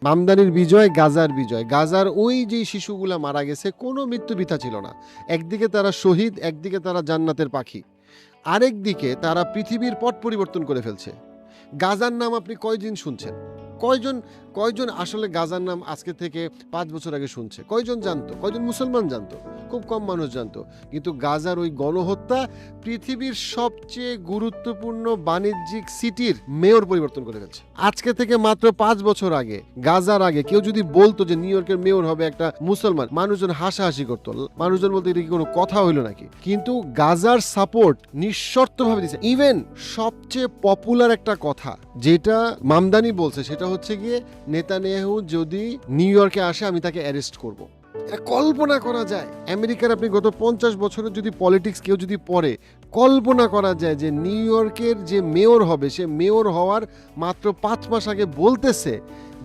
মামদানির বিজয়, গাজার বিজয়। গাজার ওই যে শিশুগুলা মারা গেছে, কোনো মৃত্যু বৃথা ছিল না। একদিকে তারা শহীদ, একদিকে তারা জান্নাতের পাখি। আরেকদিকে তারা পৃথিবীর পট পরিবর্তন করে ফেলছে। গাজার নাম আপনি কয়দিন শুনছেন? কয়জন কয়জন আসলে গাজার নাম আজকে থেকে ৫ বছর আগে শুনছে? কয়জন জানতো? কয়জন মুসলমান জানতো? খুব কম মানুষ জানতো। কিন্তু গাজার ওই গণহত্যা পৃথিবীর সবচেয়ে গুরুত্বপূর্ণ বাণিজ্যিক সিটির মেয়র পরিবর্তন করে ফেলছে। আজকে থেকে মাত্র ৫ বছর আগে, গাজার আগে কেউ যদি বলতো যে নিউ ইয়র্কের মেয়র হবে একটা মুসলমান, মানুষজন হাসাহাসি করতো। মানুষজন বলতো এটা কি কোনো কথা হইলো নাকি? কিন্তু গাজার সাপোর্ট নিঃশর্তভাবে দিচ্ছে। ইভেন সবচেয়ে পপুলার একটা কথা যেটা মামদানি বলছে সেটা হচ্ছে গিয়ে, নেতানিয়াহু যদি নিউ ইয়র্কে আসে আমি তাকে অ্যারেস্ট করব। কল্পনা করা যায় আমেরিকার আপনি গত 50 বছরের যদি পলিটিক্স কেউ যদি পড়ে, কল্পনা করা যায় যে নিউ ইয়র্কের যে মেয়র হবে সে মেয়র হওয়ার মাত্র 5 মাস আগে বলতেছে